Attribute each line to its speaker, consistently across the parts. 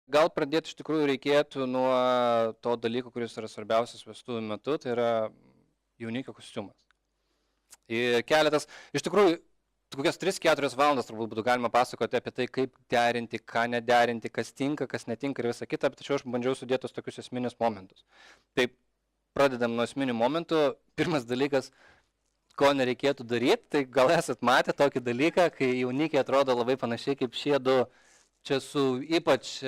Speaker 1: Gal pradėti iš tikrųjų reikėtų nuo to dalyko, kuris yra svarbiausias vestuvių metu, tai yra jaunikio kostiumas. Ir keletas, iš tikrųjų, kokias 3-4 valandas turbūt būtų galima pasakoti apie tai, kaip derinti, ką nederinti, kas tinka, kas netinka ir visa kita, tačiau aš bandžiau sudėti tokius esminius momentus. Tai pradedam nuo esminių momentų. Pirmas dalykas, ko nereikėtų daryti, tai gal esat matę tokį dalyką, kai jaunikiai atrodo labai panašiai kaip šie du, čia su ypač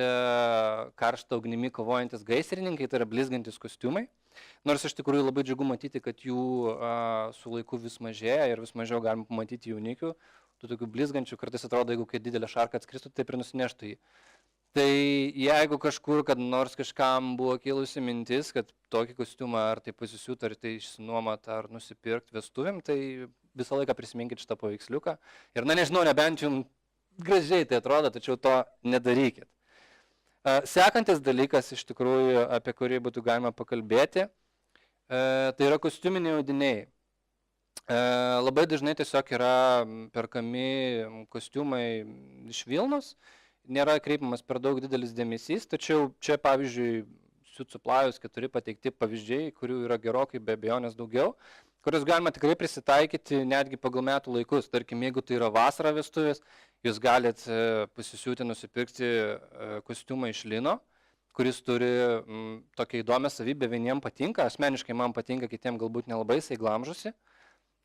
Speaker 1: karšto ugnimi kovojantis gaisrininkai, tai yra blizgantis kostiumai. Nors iš tikrųjų labai džiugu matyti, kad jų su laiku vis mažėja ir vis mažiau galima pamatyti jaunikių. Tų tokių blizgančių, kartais atrodo, jeigu kai didelė šarka atskristų, taip ir nusineštų jį. Tai jeigu kažkur, kad nors kažkam buvo kilusi mintis, kad tokį kostiumą ar tai pasisiūt, ar tai išsinuomat, ar nusipirkti vestuvėm, tai visą laiką prisiminkit šitą paveiksliuką. Ir nežinau, nebent jums gražiai tai atrodo, tačiau to nedarykit. Sekantis dalykas, iš tikrųjų, apie kurį būtų galima pakalbėti, tai yra kostiuminiai audiniai. Labai dažnai tiesiog yra perkami kostiumai iš Vilnos, nėra kreipiamas per daug didelis dėmesys, tačiau čia, pavyzdžiui, Suit Supply'us 4 pateikti pavyzdžiai, kurių yra gerokai be abejonės daugiau, kuriuos galima tikrai prisitaikyti netgi pagal metų laikus. Tarkim, jeigu tai yra vasara vestuvės, jūs galit pasisiūti, nusipirkti kostiumą iš lino, kuris turi tokią įdomią savybę, vieniem patinka, asmeniškai man patinka, kitiem galbūt nelabai, jisai glamžosi.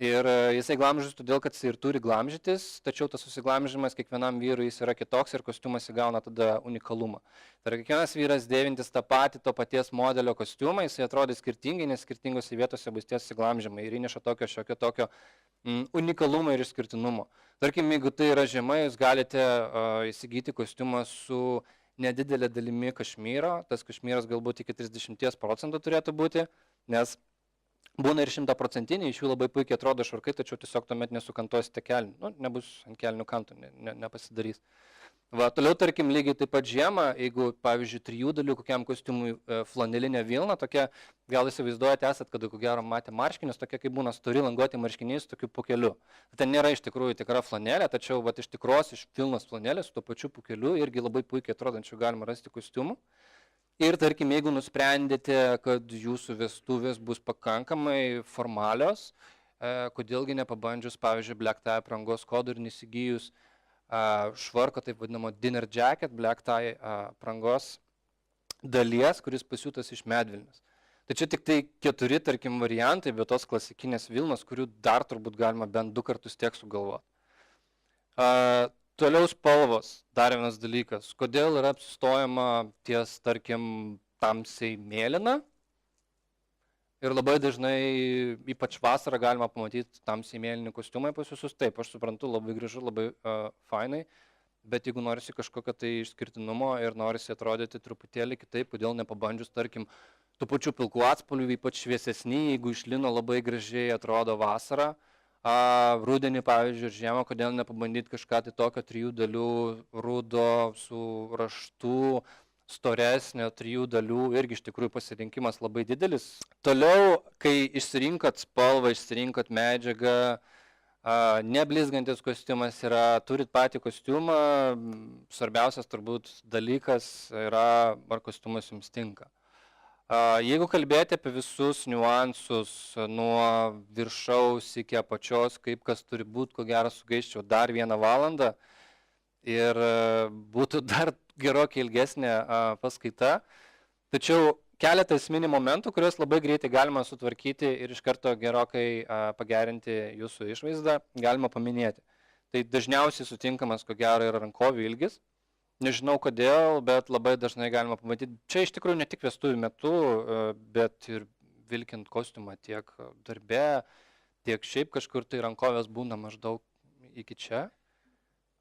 Speaker 1: Ir jisai glamžosi todėl, kad jisai ir turi glamžytis, tačiau tas susiglamžymas kiekvienam vyrui jis yra kitoks ir kostiumas įgauna tada unikalumą. Tai yra kiekvienas vyras dėvintis tą patį, to paties modelio kostiumą, jisai atrodo skirtingai, nes skirtingose vietose bus tie susiglamžymai ir įneša šiokio tokio unikalumo ir išskirtinumo. Tarkim, jeigu tai yra žiema, jūs galite įsigyti kostiumą su nedidelė dalimi kašmyro, tas kašmyras galbūt iki 30% turėtų būti, nes būna ir 100%, iš jų labai puikiai atrodo švarkai, tačiau tiesiog tuomet nesukantuosite kelnių, nebus ant kelnių kantų, nepasidarys. Va, toliau, tarkim, lygiai taip pat žiemą, jeigu, pavyzdžiui, 3 dalių kokiam kostiumui flanelinė vilna, tokia, gal įsivaizduojate esat, kad ko gero matė marškinius, tokia kaip būna stori languoti marškiniai su tokiu pukeliu. Ten nėra iš tikrųjų tikra flanelė, tačiau vat, iš tikros, iš pilnos flanelės su tuo pačiu pukeliu irgi labai puikiai atrodančių galima rasti kostiumų. Ir tarkim, jeigu nusprendėte, kad jūsų vestuvės bus pakankamai formalios, kodėlgi nepabandžius, pavyzdžiui, black tie aprangos kodų ir nesigijus švarko, taip vadinamo dinner jacket, black tie aprangos dalies, kuris pasiūtas iš medvilnės. Tai čia tik tai 4, tarkim, variantai, bet tos klasikinės vilnos, kurių dar turbūt galima bent 2 kartus tiek sugalvoti. Toliau spalvos, dar vienas dalykas. Kodėl yra apsistojama ties, tarkim, tamsiai mėlyna? Ir labai dažnai, ypač vasarą, galima pamatyti tamsiai mėlyni kostiumai pas visus. Taip, aš suprantu, labai gražu, labai fainai. Bet jeigu norisi kažkokio tai išskirtinumo ir norisi atrodyti truputėlį kitaip, kodėl nepabandžius, tarkim, tų pačių pilkų atspalvių, ypač šviesesni, jeigu iš lino labai gražiai atrodo vasarą. Rudenį, pavyzdžiui, ir žiemą, kodėl nepabandyti kažką tai tokio 3 dalių rudo su raštu, storesnio 3 dalių, irgi iš tikrųjų pasirinkimas labai didelis. Toliau, kai išsirinkot spalvą, išsirinkot medžiagą, neblizgantis kostiumas yra, turit patį kostiumą, svarbiausias turbūt dalykas yra, ar kostiumas jums tinka. Jeigu kalbėti apie visus niuansus nuo viršaus iki apačios, kaip kas turi būti, ko gero sugaiščiau dar 1 valandą ir būtų dar gerokai ilgesnė paskaita. Tačiau keletą esminių momentų, kuriuos labai greitai galima sutvarkyti ir iš karto gerokai pagerinti jūsų išvaizdą, galima paminėti. Tai dažniausiai sutinkamas, ko gero, yra rankovių ilgis. Nežinau kodėl, bet labai dažnai galima pamatyti. Čia iš tikrųjų ne tik vestuvių metu, bet ir vilkint kostiumą tiek darbe, tiek šiaip kažkur tai rankovės būna maždaug iki čia.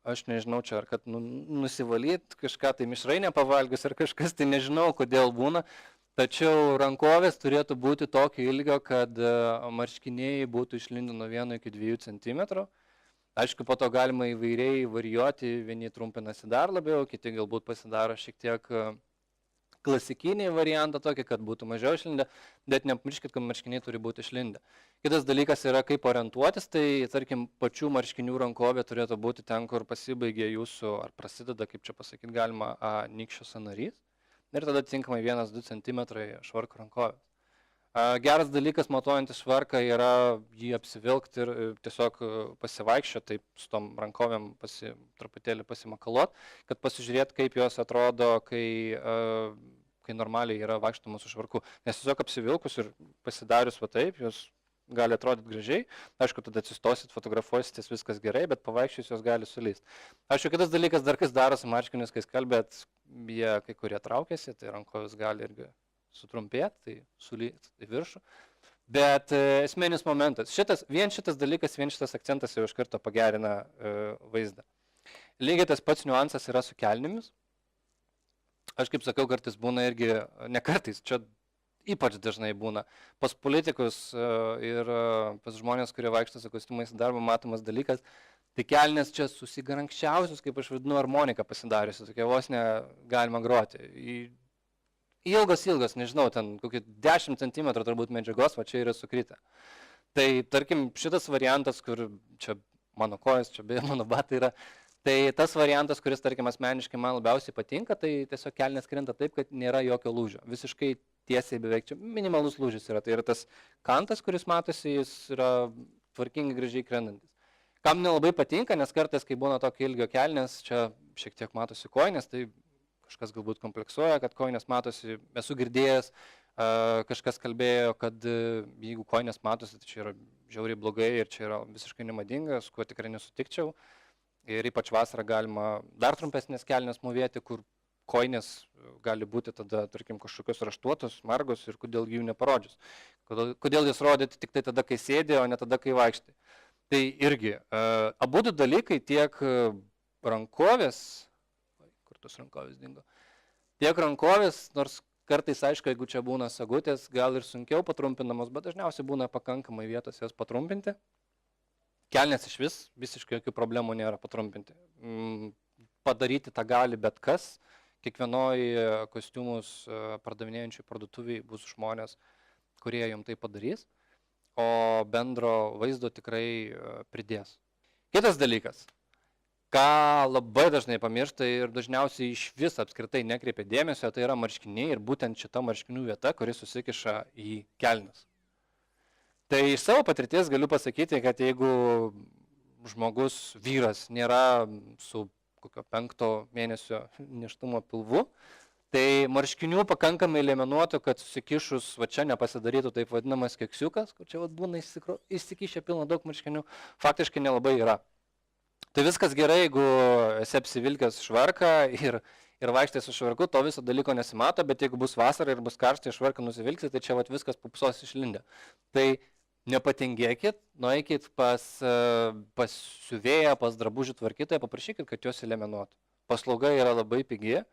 Speaker 1: Aš nežinau čia, ar kad nusivalyt kažką tai mišrainę pavalgius, ar kažkas tai nežinau, kodėl būna. Tačiau rankovės turėtų būti tokio ilgio, kad marškiniai būtų išlindę nuo 1 iki 2 cm. Aišku, po to galima įvairiai varijuoti, vieni trumpinasi dar labiau, kiti galbūt pasidaro šiek tiek klasikinį variantą tokį, kad būtų mažiau išlindę, bet nepamirškit, kad marškiniai turi būti išlindę. Kitas dalykas yra, kaip orientuotis, tai tarkim pačių marškinių rankovė turėtų būti ten, kur pasibaigia jūsų, ar prasideda, kaip čia pasakyti galima, nykščio sąnarys. Ir tada tinkamai 1-2 cm švarko rankovės. Geras dalykas matuojantis švarką yra jį apsivilkti ir tiesiog pasivaikščioti, taip su tom rankovėm truputėlį pasimakaluot, kad pasižiūrėt, kaip jos atrodo, kai normaliai yra vaikštoma su švarku. Nes tiesiog apsivilkus ir pasidarius va taip, jos gali atrodyti gražiai. Aišku, tada atsistosit, fotografuositės, viskas gerai, bet pavaikščius jos gali sulysti. Aišku, kitas dalykas, dar kas daro su marškiniais, kai skalbėt, jie kai kurie traukiasi, tai rankovės gali irgi sutrumpėti, tai sulyt į viršų. Bet esminis momentas, vien šitas dalykas, vien šitas akcentas jau iš karto pagerina vaizdą. Lygiai tas pats niuansas yra su kelnėmis. Aš kaip sakau, kartais būna irgi, ne kartais, čia ypač dažnai būna. Pas politikus ir pas žmonės, kurie vaikšto su kostiumais į darbą, matomas dalykas, tai kelnės čia susigarankščiausius, kaip aš vadinu, armoniką pasidariusi, tokia vos negalima groti. Ilgas, nežinau, ten kokį 10 cm turbūt medžiagos, va čia yra sukritę. Tai tarkim šitas variantas, kur čia mano kojas, čia beje mano batai yra, tai tas variantas, kuris tarkim asmeniškai man labiausiai patinka, tai tiesiog kelnės krinta taip, kad nėra jokio lūžio. Visiškai tiesiai beveik čia minimalus lūžis yra. Tai yra tas kantas, kuris matosi, jis yra tvarkingai gražiai krendantis. Kam nelabai patinka, nes kartais, kai būna tokio ilgio kelnės, čia šiek tiek matosi kojinės, tai kažkas galbūt kompleksuoja, kad kojinės matosi, esu girdėjęs, kažkas kalbėjo, kad jeigu kojinės matosi, tai čia yra žiauriai blogai ir čia yra visiškai nemadinga, su kuo tikrai nesutikčiau. Ir ypač vasarą galima dar trumpesnės kelnės mūvėti, kur kojinės gali būti tada, tarkim, kažkokios raštuotos, margos ir kodėl jų neparodžius. Kodėl jas rodyti tik tai tada, kai sėdė, o ne tada, kai vaikštai. Tai irgi, abudu dalykai, tiek rankovės, rankovės dingo. Tiek rankovės, nors kartais, aišku, jeigu čia būna sagutės, gal ir sunkiau patrumpinamos, bet dažniausiai būna pakankamai vietos jas patrumpinti. Kelnės iš visiškai jokių problemų nėra patrumpinti. Padaryti tą gali bet kas. Kiekvienoj kostiumus pardavinėjančių parduotuviai bus žmonės, kurie jums tai padarys, o bendro vaizdo tikrai pridės. Kitas dalykas, ką labai dažnai pamiršta ir dažniausiai iš vis apskritai nekreipia dėmesio, tai yra marškiniai ir būtent šita marškinių vieta, kuri susikiša į kelnes. Tai iš savo patirties galiu pasakyti, kad jeigu žmogus, vyras, nėra su kokio 5 mėnesio nėštumo pilvu, tai marškinių pakankamai liemenuotų, kad susikišus, va čia nepasidarytų taip vadinamas keksiukas, kur čia būna įsikišę pilna daug marškinių, faktiškai nelabai yra. Tai viskas gerai, jeigu esi apsivilkęs švarką ir vaikštai su švarku, to viso dalyko nesimato, bet jeigu bus vasara ir bus karšta, švarką nusivilksi, tai čia viskas pupsos išlindę. Tai nepatingėkit, nueikit pas siuvėją, pas drabužių tvarkytoją, paprašykit, kad juos įliemenuotų. Paslauga yra labai pigi,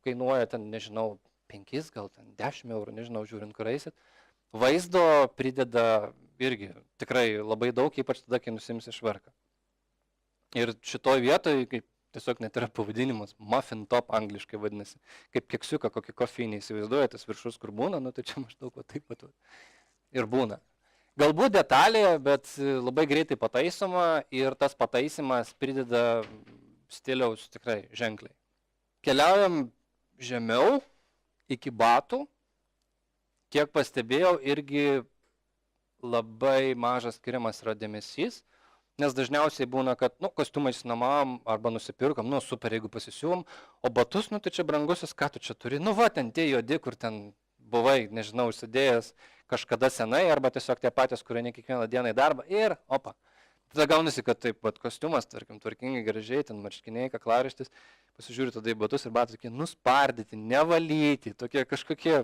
Speaker 1: kainuoja ten, nežinau, 5, gal ten 10 eurų, nežinau, žiūrint, kur eisit. Vaizdo prideda irgi tikrai labai daug, ypač tada, kai nusimsi švarką. Ir šitoj vietoj, kaip tiesiog net yra pavadinimas, muffin top angliškai vadinasi, kaip keksiuką kokį kofeinį įsivaizduoja, tas viršus, kur būna, nu tai čia maždaug va taip pat ir būna. Galbūt detalė, bet labai greitai pataisoma ir tas pataisimas prideda stiliaus tikrai ženkliai. Keliaujam žemiau iki batų, kiek pastebėjau, irgi labai mažas skiriamas yra dėmesys. Nes dažniausiai būna, kad kostiumai išsinuomavom arba nusipirkom, super, jeigu pasisiūvom, o batus, tai čia brangusis, ką tu čia turi, va, ten tie juodi, kur ten buvai, nežinau, užsidėjęs kažkada senai, arba tiesiog tie patys, kurie ne kiekvieną dieną į darbą, ir opa. Tada gaunasi, kad taip pat kostiumas, tarkim, tvarkingai, gražiai, ten marškiniai, kaklaraištis, pasižiūri tada į batus ir batai tokie nuspardyti, nevalyti, tokie kažkokie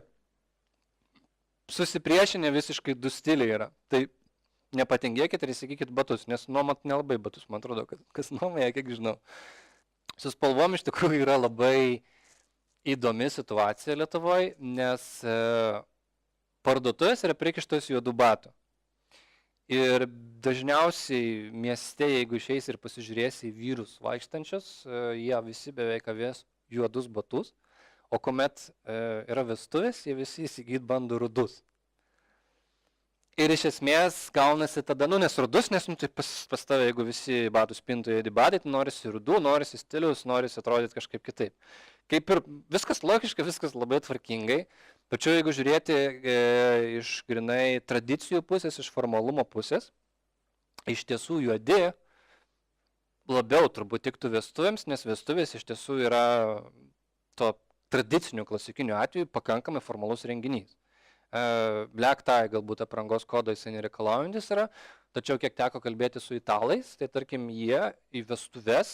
Speaker 1: susipriešinę visiškai du stiliai yra. Tai nepatingėkit ir įsigykit batus, nes nuomat nelabai batus, man atrodo, kad kas nuomoja, kiek žinau. Su spalvom iš tikrųjų yra labai įdomi situacija Lietuvoje, nes parduotuvės yra prikištos juodų batų. Ir dažniausiai mieste, jeigu išeis ir pasižiūrėsi į vyrus vaikštančius, jie visi beveik avės juodus batus, o kuomet yra vestuvės, jie visi įsigyti bando rudus. Ir iš esmės gaunasi tada, nes rudus, nes tai pas tave, jeigu visi batų spintoje įdė badai, tai norisi rudų, norisi stilius, norisi atrodyti kažkaip kitaip. Kaip ir viskas logiška, viskas labai tvarkingai, tačiau jeigu žiūrėti iš grinai tradicijų pusės, iš formalumo pusės, iš tiesų juodi labiau turbūt tiktų vestuvėms, nes vestuvės iš tiesų yra to tradicinių klasikinių atveju pakankamai formalus renginys. Black tie galbūt aprangos kodo jisai nereikalaujantis yra, tačiau kiek teko kalbėti su italais, tai tarkim jie į vestuves,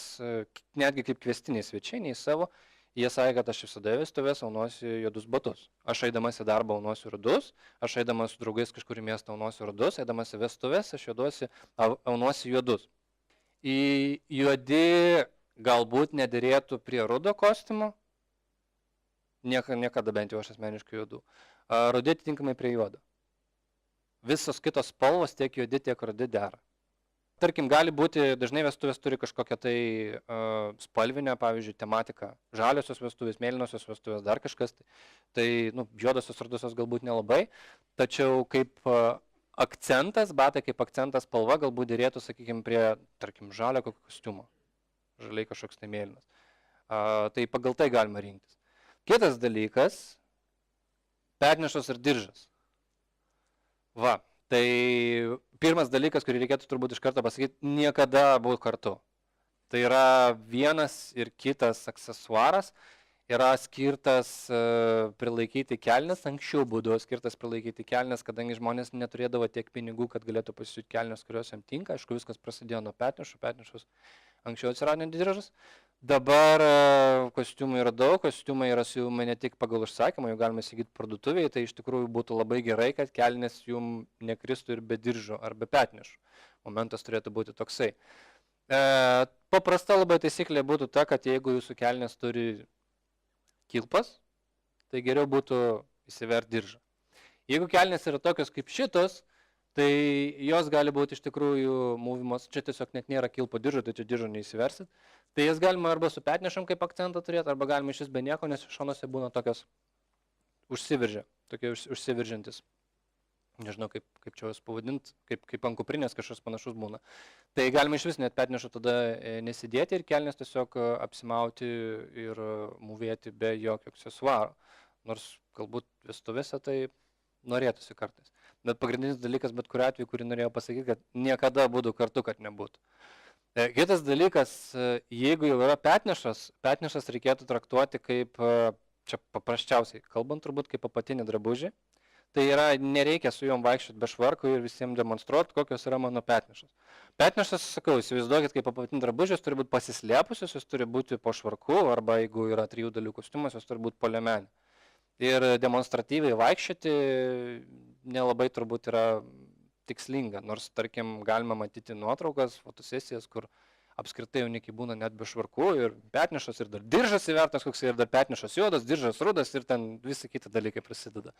Speaker 1: netgi kaip kvestiniai svečiai, nei savo, jie sakė, kad aš visada vestuves aunuosiu juodus batus. Aš eidamas į darbą aunuosiu rudus, aš eidamas su draugais kažkur į miestą aunuosiu rudus, eidamas į vestuves aš aunuosiu juodus. Į juodi galbūt nederėtų prie rudo kostiumo, niekada bent jau aš asmeniškai juodų. Rudi atitinkamai prie juodo. Visos kitos spalvos tiek juodi, tiek rudi dera. Tarkim, gali būti, dažnai vestuvės turi kažkokią tai spalvinę, pavyzdžiui, tematiką. Žaliosios vestuvės, mėlynosios vestuvės, dar kažkas. Tai juodosios, rudusios galbūt nelabai. Tačiau kaip akcentas, batai kaip akcentas spalva galbūt dėrėtų, sakykime, prie, tarkim, žalio kokio kostiumo. Žaliai kažkoks tai mėlynas. Tai pagal tai galima rinktis. Kitas dalykas. Petnešos ir diržas. Va, tai pirmas dalykas, kurį reikėtų turbūt iš karto pasakyti, niekada būti kartu. Tai yra vienas ir kitas aksesuaras, yra skirtas prilaikyti kelnes, anksčiau būdavo skirtas prilaikyti kelnes, kadangi žmonės neturėdavo tiek pinigų, kad galėtų pasiūti kelnes, kurios jam tinka. Aišku, viskas prasidėjo nuo petnešų, petnešus anksčiau atsirado diržas. Dabar kostiumų yra daug, kostiumai yra siūlomi ne tik pagal užsakymą, jų galima įsigyti parduotuvėje, tai iš tikrųjų būtų labai gerai, kad kelnes jum nekristų ir be diržo ar be petnešų. Momentas turėtų būti toksai. Paprasta labai taisyklė būtų ta, kad jeigu jūsų kelnes turi kilpas, tai geriau būtų įsiverti diržą. Jeigu kelnes yra tokios kaip šitos, tai jos gali būti iš tikrųjų mūvimos, čia tiesiog net nėra kilpo diržo, tai čia diržo neįsiversit. Tai jas galima arba su petnešam kaip akcentą turėti, arba galima iš vis be nieko, nes šonuose būna tokios užsiveržę, tokie užsiveržiantis. Nežinau, kaip čia jos pavadinti, kaip ant kuprinės kažkas panašus būna. Tai galima iš vis net petnešų tada nesidėti ir kelnes tiesiog apsimauti ir mūvėti be jokio aksesuaro. Nors galbūt vestuvėse tai norėtųsi kartais. Bet pagrindinis dalykas, bet kuriuo atveju, kurį norėjau pasakyti, kad niekada būtų kartu, kad nebūtų. Kitas dalykas, jeigu jau yra petnešas reikėtų traktuoti kaip, čia paprasčiausiai kalbant turbūt, kaip apatinį drabužį. Tai yra, nereikia su juom vaikščioti be švarkų ir visiems demonstruoti, kokios yra mano petnešas. Petnešas, sakau, įsivaizduokit, kaip apatinį drabužį, jos turi būti pasislėpusios, jos turi būti po švarku, arba jeigu yra 3 dalių kostiumas, jos turi būti po liemenė. Ir demonstratyviai vaikščioti nelabai turbūt yra tikslinga, nors, tarkim, galima matyti nuotraukas, fotosesijas, kur apskritai jaunikiai būna net be švarkų ir petnešas ir dar diržas įvertas, koks ir dar petnešas juodas, diržas rudas ir ten visi kiti dalykai prasideda.